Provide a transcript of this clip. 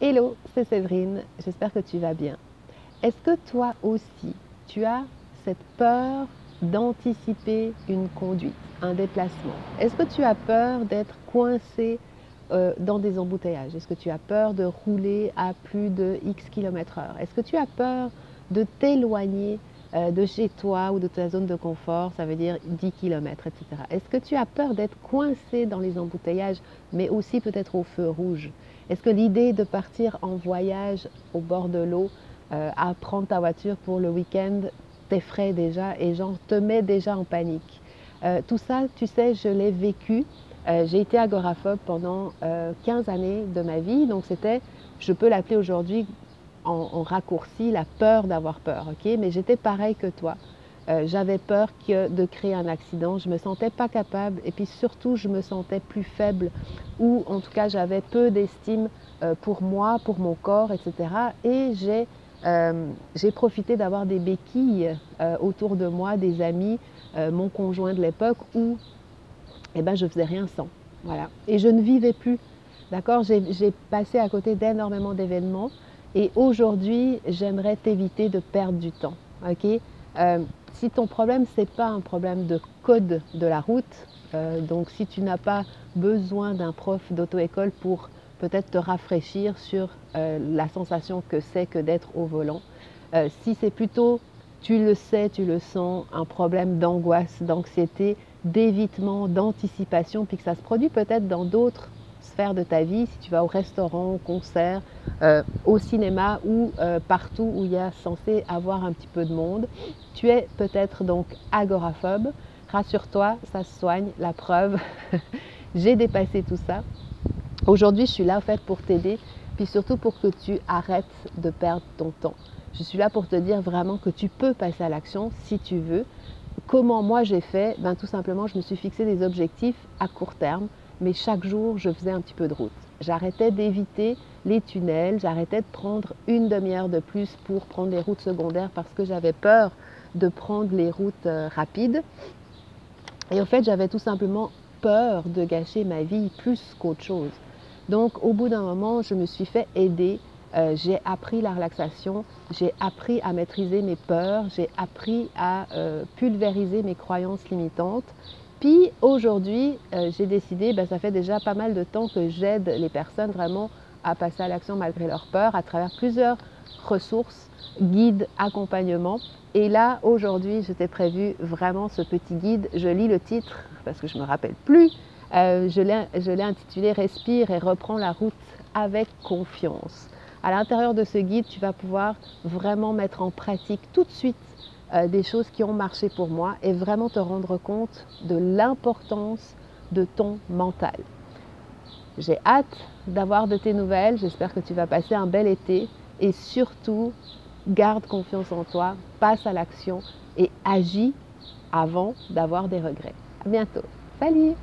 Hello, c'est Séverine, j'espère que tu vas bien. Est-ce que toi aussi, tu as cette peur d'anticiper une conduite, un déplacement? Est-ce que tu as peur d'être coincé dans des embouteillages? Est-ce que tu as peur de rouler à plus de X km/h? Est-ce que tu as peur de t'éloigner de chez toi ou de ta zone de confort, ça veut dire 10 km, etc. Est-ce que tu as peur d'être coincé dans les embouteillages, mais aussi peut-être au feu rouge? Est-ce que l'idée de partir en voyage au bord de l'eau, à prendre ta voiture pour le week-end, t'effraie déjà et genre te met déjà en panique? Tout ça, tu sais, je l'ai vécu. J'ai été agoraphobe pendant 15 années de ma vie, donc c'était, je peux l'appeler aujourd'hui en raccourci, la peur d'avoir peur, ok? Mais j'étais pareil que toi. J'avais peur de créer un accident, je me sentais pas capable et puis surtout je me sentais plus faible ou en tout cas j'avais peu d'estime pour moi, pour mon corps, etc. Et j'ai profité d'avoir des béquilles autour de moi, des amis, mon conjoint de l'époque où eh ben, je faisais rien sans. Voilà. Et je ne vivais plus. D'accord? J'ai passé à côté d'énormément d'événements et aujourd'hui, j'aimerais t'éviter de perdre du temps. Ok? Si ton problème, ce n'est pas un problème de code de la route, donc si tu n'as pas besoin d'un prof d'auto-école pour peut-être te rafraîchir sur la sensation que c'est que d'être au volant, si c'est plutôt, tu le sais, tu le sens, un problème d'angoisse, d'anxiété, d'évitement, d'anticipation, puis que ça se produit peut-être dans d'autres sphères de ta vie, si tu vas au restaurant, au concert, au cinéma ou partout où il y a censé avoir un petit peu de monde, tu es peut-être donc agoraphobe. Rassure-toi, ça se soigne, la preuve, j'ai dépassé tout ça. Aujourd'hui, je suis là en fait pour t'aider, puis surtout pour que tu arrêtes de perdre ton temps. Je suis là pour te dire vraiment que tu peux passer à l'action si tu veux. Comment moi j'ai fait? Ben, tout simplement, je me suis fixé des objectifs à court terme, mais chaque jour, je faisais un petit peu de route. J'arrêtais d'éviter les tunnels, j'arrêtais de prendre une demi-heure de plus pour prendre les routes secondaires parce que j'avais peur de prendre les routes rapides. Et en fait, j'avais tout simplement peur de gâcher ma vie plus qu'autre chose. Donc, au bout d'un moment, je me suis fait aider. J'ai appris la relaxation, j'ai appris à maîtriser mes peurs, j'ai appris à pulvériser mes croyances limitantes. Puis aujourd'hui, j'ai décidé, ça fait déjà pas mal de temps que j'aide les personnes vraiment à passer à l'action malgré leurs peurs à travers plusieurs ressources, guides, accompagnements. Et là, aujourd'hui, je t'ai prévu vraiment ce petit guide. Je lis le titre parce que je ne me rappelle plus. Je l'ai intitulé « Respire et reprends la route avec confiance ». À l'intérieur de ce guide, tu vas pouvoir vraiment mettre en pratique tout de suite des choses qui ont marché pour moi et vraiment te rendre compte de l'importance de ton mental. J'ai hâte d'avoir de tes nouvelles. J'espère que tu vas passer un bel été et surtout, garde confiance en toi, passe à l'action et agis avant d'avoir des regrets. À bientôt. Salut!